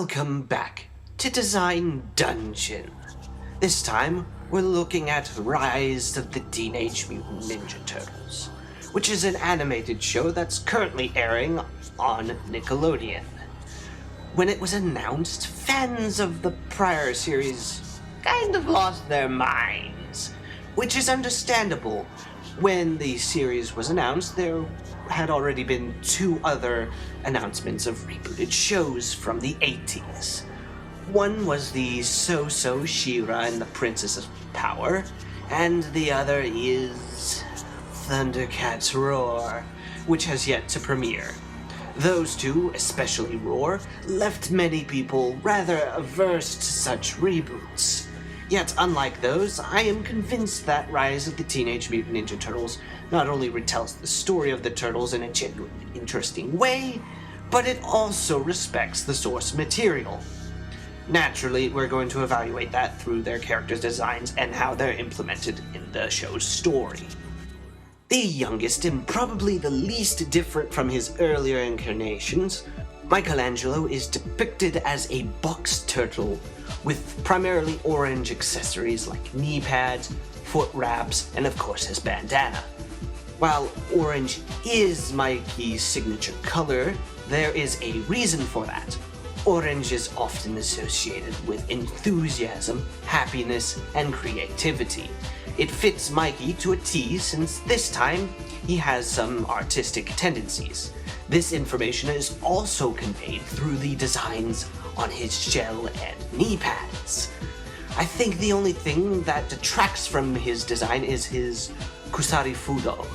Welcome back to Design Dungeon. This time, we're looking at Rise of the Teenage Mutant Ninja Turtles, which is an animated show that's currently airing on Nickelodeon. When it was announced, fans of the prior series kind of lost their minds, which is understandable. When the series was announced, there had already been two other announcements of rebooted shows from the 80s. One was the So-So She-Ra and the Princess of Power, and the other is Thundercats Roar, which has yet to premiere. Those two, especially Roar, left many people rather averse to such reboots. Yet, unlike those, I am convinced that Rise of the Teenage Mutant Ninja Turtles not only retells the story of the Turtles in a genuinely interesting way, but it also respects the source material. Naturally, we're going to evaluate that through their characters' designs and how they're implemented in the show's story. The youngest and probably the least different from his earlier incarnations, Michelangelo is depicted as a box turtle with primarily orange accessories like knee pads, foot wraps, and of course his bandana. While orange is Mikey's signature color, there is a reason for that. Orange is often associated with enthusiasm, happiness, and creativity. It fits Mikey to a T since this time he has some artistic tendencies. This information is also conveyed through the designs on his shell and knee pads. I think the only thing that detracts from his design is his Kusari Fudo.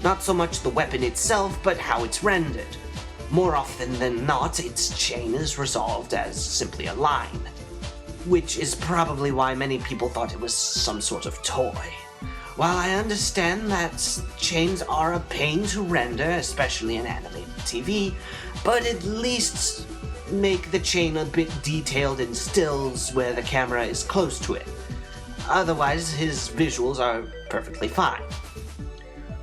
Not so much the weapon itself, but how it's rendered. More often than not, its chain is resolved as simply a line, which is probably why many people thought it was some sort of toy. While I understand that chains are a pain to render, especially in animated TV, but at least make the chain a bit detailed in stills where the camera is close to it. Otherwise, his visuals are perfectly fine.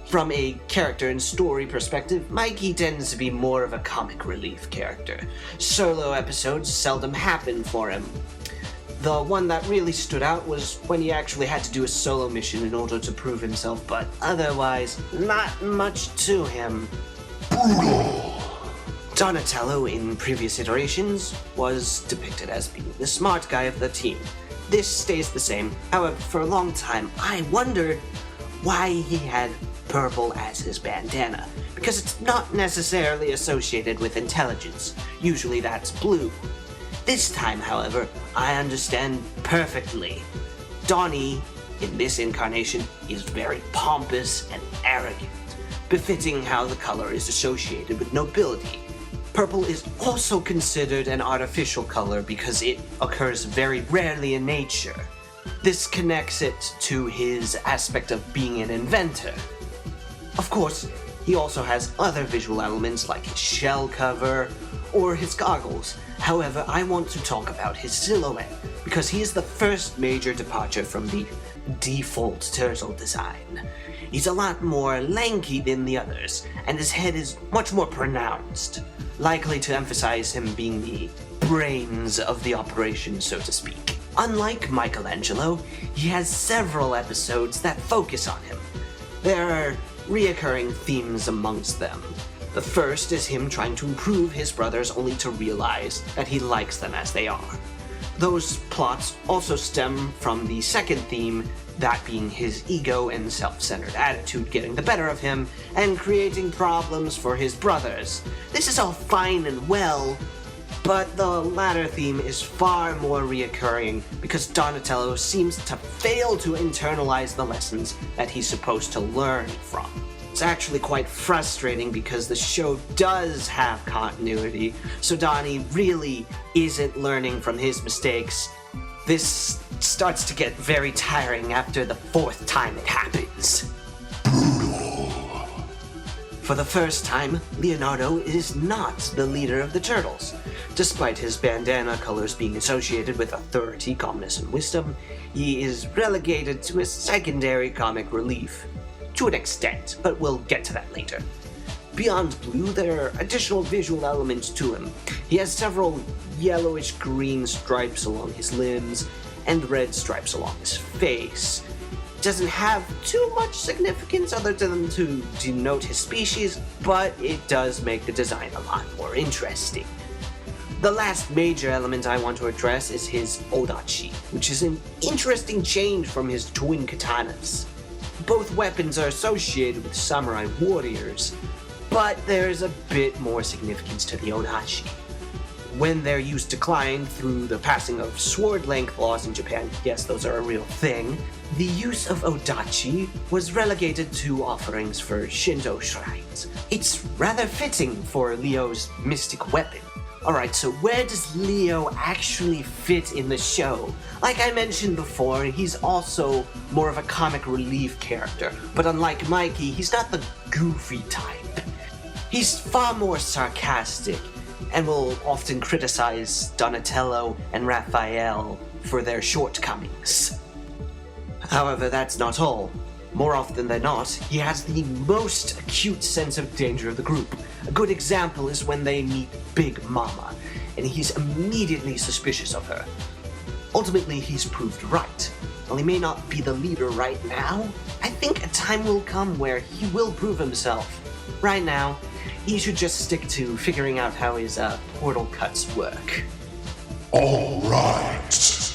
From a character and story perspective, Mikey tends to be more of a comic relief character. Solo episodes seldom happen for him. The one that really stood out was when he actually had to do a solo mission in order to prove himself, but otherwise, not much to him. Donatello in previous iterations was depicted as being the smart guy of the team. This stays the same. However, for a long time, I wondered why he had purple as his bandana, because it's not necessarily associated with intelligence. Usually that's blue. This time, however, I understand perfectly. Donnie, in this incarnation, is very pompous and arrogant, befitting how the color is associated with nobility. Purple is also considered an artificial color because it occurs very rarely in nature. This connects it to his aspect of being an inventor. Of course, he also has other visual elements like his shell cover or his goggles. However, I want to talk about his silhouette because he is the first major departure from the default turtle design. He's a lot more lanky than the others, and his head is much more pronounced, likely to emphasize him being the brains of the operation, so to speak. Unlike Michelangelo, he has several episodes that focus on him. There are reoccurring themes amongst them. The first is him trying to improve his brothers only to realize that he likes them as they are. Those plots also stem from the second theme, that being his ego and self-centered attitude getting the better of him and creating problems for his brothers. This is all fine and well, but the latter theme is far more reoccurring because Donatello seems to fail to internalize the lessons that he's supposed to learn from. It's actually quite frustrating because the show does have continuity, so Donnie really isn't learning from his mistakes. This starts to get very tiring after the fourth time it happens. For the first time, Leonardo is not the leader of the Turtles. Despite his bandana colors being associated with authority, calmness, and wisdom, he is relegated to a secondary comic relief. To an extent, but we'll get to that later. beyond blue, there are additional visual elements to him. He has several yellowish-green stripes along his limbs and red stripes along his face. Doesn't have too much significance other than to denote his species, but it does make the design a lot more interesting. The last major element I want to address is his odachi, which is an interesting change from his twin katanas. Both weapons are associated with samurai warriors, but there's a bit more significance to the odachi. When their use declined through the passing of sword-length laws in Japan, yes, those are a real thing, the use of odachi was relegated to offerings for Shinto shrines. It's rather fitting for Leo's mystic weapon. Alright, so where does Leo actually fit in the show? Like I mentioned before, he's also more of a comic relief character, but unlike Mikey, he's not the goofy type. He's far more sarcastic, and will often criticize Donatello and Raphael for their shortcomings. However, that's not all. More often than not, he has the most acute sense of danger of the group. A good example is when they meet Big Momma, and he's immediately suspicious of her. Ultimately, he's proved right. While he may not be the leader right now, I think a time will come where he will prove himself. Right now, he should just stick to figuring out how his portal cuts work. All right.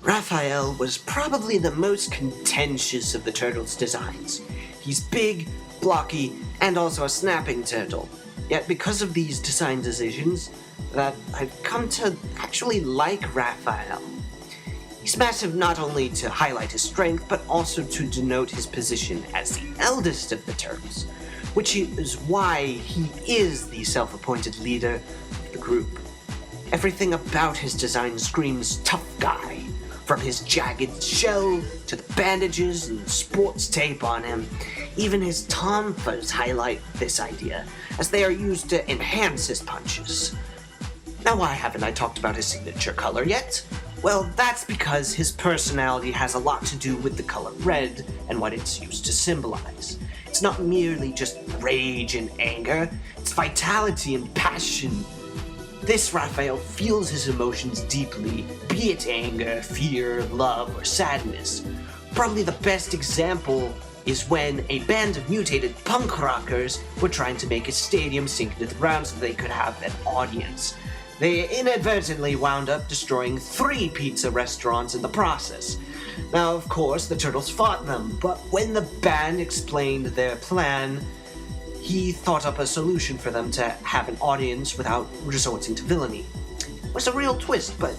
Raphael was probably the most contentious of the Turtles' designs. He's big, blocky, and also a snapping turtle. Yet because of these design decisions, that I've come to actually like Raphael. He's massive not only to highlight his strength, but also to denote his position as the eldest of the Turtles, which is why he is the self-appointed leader of the group. Everything about his design screams tough guy. From his jagged shell to the bandages and sports tape on him, even his tonfas highlight this idea, as they are used to enhance his punches. Now, why haven't I talked about his signature color yet? Well, that's because his personality has a lot to do with the color red and what it's used to symbolize. It's not merely just rage and anger, it's vitality and passion. This Raphael feels his emotions deeply, be it anger, fear, love, or sadness. Probably the best example is when a band of mutated punk rockers were trying to make a stadium sink into the ground so they could have an audience. They inadvertently wound up destroying 3 pizza restaurants in the process. Now, of course, the Turtles fought them, but when the band explained their plan, he thought up a solution for them to have an audience without resorting to villainy. It was a real twist, but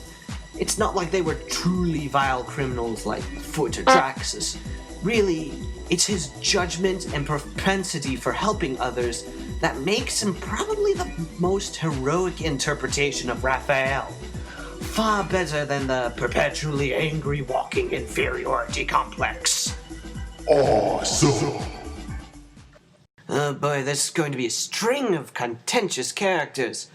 it's not like they were truly vile criminals like Foot or Draxus. Really, it's his judgment and propensity for helping others that makes him probably the most heroic interpretation of Raphael. Far better than the perpetually angry walking inferiority complex. Awesome. Oh boy, there's going to be a string of contentious characters.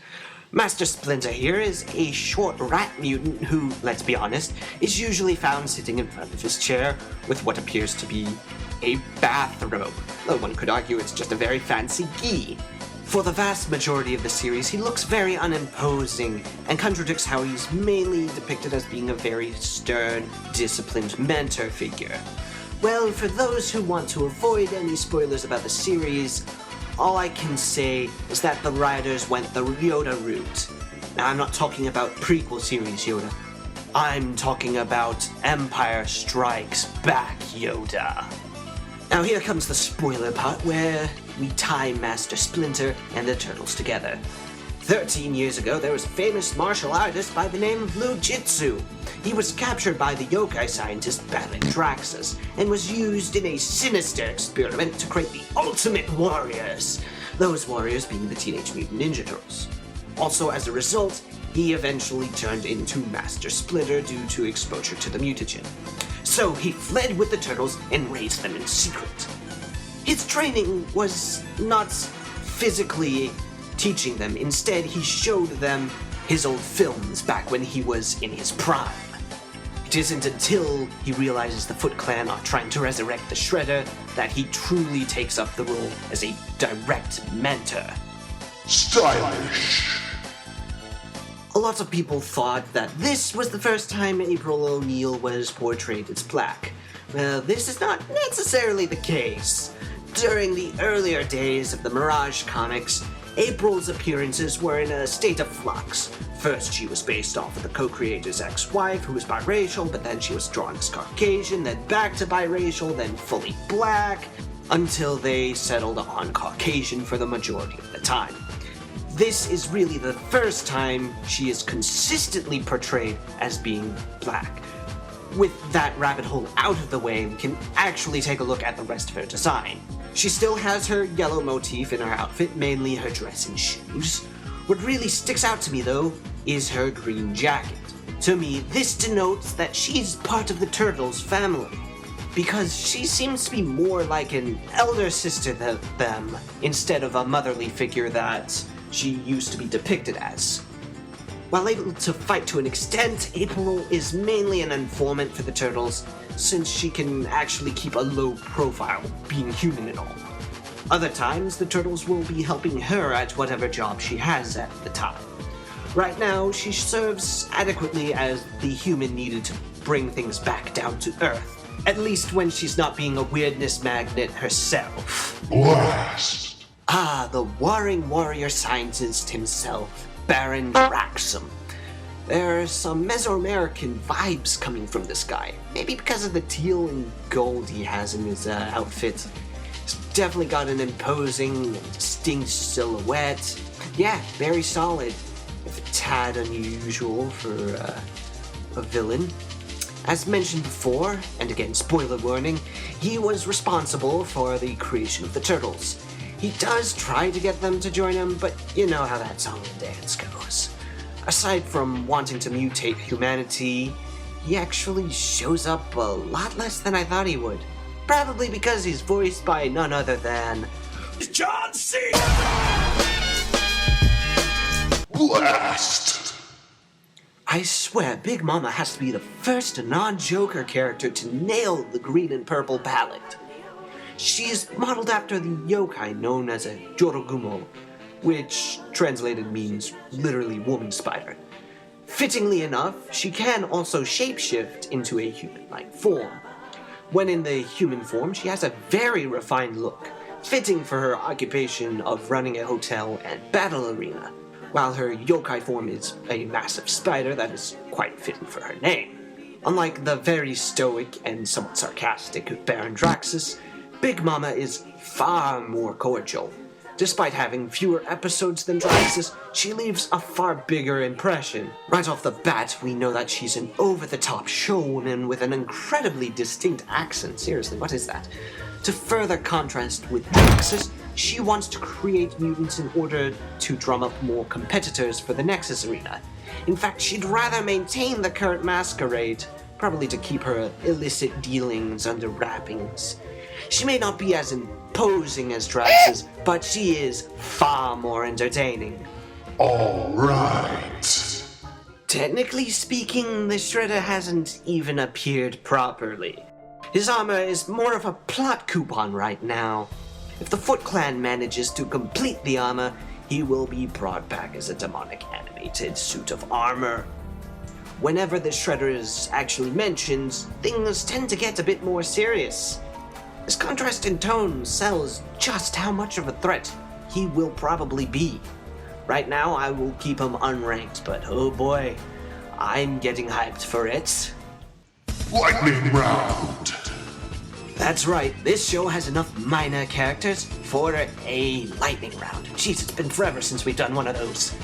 Master Splinter here is a short rat mutant who, let's be honest, is usually found sitting in front of his chair with what appears to be a bathrobe, though one could argue it's just a very fancy gi. For the vast majority of the series, he looks very unimposing and contradicts how he's mainly depicted as being a very stern, disciplined mentor figure. Well, for those who want to avoid any spoilers about the series, all I can say is that the writers went the Yoda route. Now, I'm not talking about prequel series Yoda. I'm talking about Empire Strikes Back Yoda. Now here comes the spoiler part where we tie Master Splinter and the Turtles together. 13 years ago, there was a famous martial artist by the name of Lu Jitsu. He was captured by the yokai scientist battling Draxus, and was used in a sinister experiment to create the ultimate warriors. Those warriors being the Teenage Mutant Ninja Turtles. Also, as a result, he eventually turned into Master Splinter due to exposure to the mutagen. So he fled with the Turtles and raised them in secret. His training was not physically teaching them. Instead, he showed them his old films back when he was in his prime. It isn't until he realizes the Foot Clan are trying to resurrect the Shredder that he truly takes up the role as a direct mentor. Stylish. A lot of people thought that this was the first time April O'Neil was portrayed as black. Well, this is not necessarily the case. During the earlier days of the Mirage comics, April's appearances were in a state of flux. First, she was based off of the co-creator's ex-wife, who was biracial, but then she was drawn as Caucasian, then back to biracial, then fully black, until they settled on Caucasian for the majority of the time. This is really the first time she is consistently portrayed as being black. With that rabbit hole out of the way, we can actually take a look at the rest of her design. She still has her yellow motif in her outfit, mainly her dress and shoes. What really sticks out to me, though, is her green jacket. To me, this denotes that she's part of the Turtles family, because she seems to be more like an elder sister to them, instead of a motherly figure that she used to be depicted as. While able to fight to an extent, April is mainly an informant for the Turtles, since she can actually keep a low profile, being human and all. Other times, the Turtles will be helping her at whatever job she has at the time. Right now, she serves adequately as the human needed to bring things back down to Earth, at least when she's not being a weirdness magnet herself. Blast. Ah, the warring warrior scientist himself, Baron Aksum. There are some Mesoamerican vibes coming from this guy. Maybe because of the teal and gold he has in his outfit. He's definitely got an imposing and distinct silhouette. Yeah, very solid, if a tad unusual for a villain. As mentioned before, and again spoiler warning, he was responsible for the creation of the Turtles. He does try to get them to join him, but you know how that song and dance goes. Aside from wanting to mutate humanity, he actually shows up a lot less than I thought he would. Probably because he's voiced by none other than John C. Blast. I swear, Big Momma has to be the first non-Joker character to nail the green and purple palette. She's modeled after the yokai known as a Jorogumo, which translated means literally woman spider. Fittingly enough, she can also shapeshift into a human-like form. When in the human form, she has a very refined look, fitting for her occupation of running a hotel and battle arena, while her yokai form is a massive spider that is quite fitting for her name. Unlike the very stoic and somewhat sarcastic Baron Draxus, Big Momma is far more cordial. Despite having fewer episodes than Draxus, she leaves a far bigger impression. Right off the bat, we know that she's an over-the-top showwoman with an incredibly distinct accent. Seriously, what is that? To further contrast with Draxus, she wants to create mutants in order to drum up more competitors for the Nexus Arena. In fact, she'd rather maintain the current masquerade, probably to keep her illicit dealings under wrappings. She may not be as imposing as Draxus, but she is far more entertaining. All right. Technically speaking, the Shredder hasn't even appeared properly. His armor is more of a plot coupon right now. If the Foot Clan manages to complete the armor, he will be brought back as a demonic animated suit of armor. Whenever the Shredder is actually mentioned, things tend to get a bit more serious. His contrast in tone sells just how much of a threat he will probably be. Right now, I will keep him unranked, but oh boy, I'm getting hyped for it. Lightning round. That's right, this show has enough minor characters for a lightning round. Jeez, it's been forever since we've done one of those.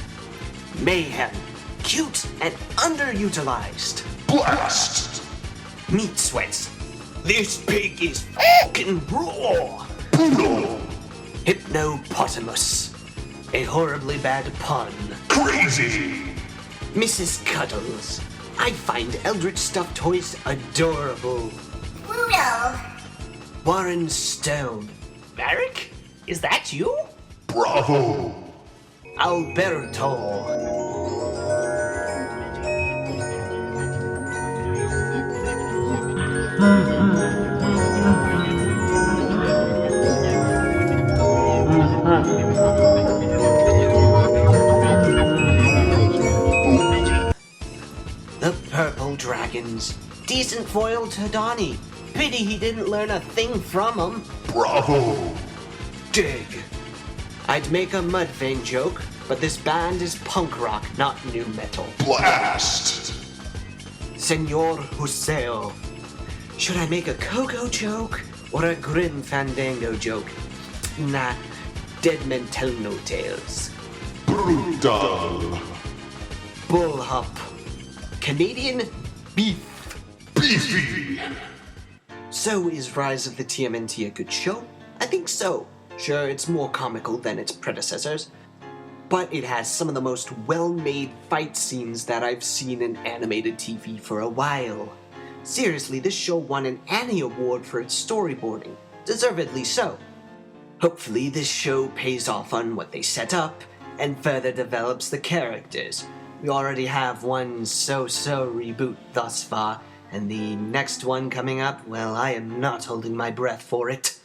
Mayhem, cute and underutilized. Blast. Meat sweats. This pig is fucking raw. Brutal. Hypnopotamus. A horribly bad pun. Crazy. Mrs. Cuddles. I find Eldritch stuffed toys adorable. Brutal. Warren Stone. Merrick? Is that you? Bravo. Alberto. The purple dragons. Decent foil to Donnie. Pity he didn't learn a thing from him. Bravo! Dig. I'd make a Mudvayne joke, but this band is punk rock, not new metal. Blast! Senor Huseo. Should I make a Coco joke or a Grim Fandango joke? Nah, Dead Men Tell No Tales. Brutal! Bullhop. Canadian beef. Beefy! So is Rise of the TMNT a good show? I think so. Sure, it's more comical than its predecessors, but it has some of the most well-made fight scenes that I've seen in animated TV for a while. Seriously, this show won an Annie Award for its storyboarding. Deservedly so. Hopefully this show pays off on what they set up and further develops the characters. We already have one so-so reboot thus far, and the next one coming up, well, I am not holding my breath for it.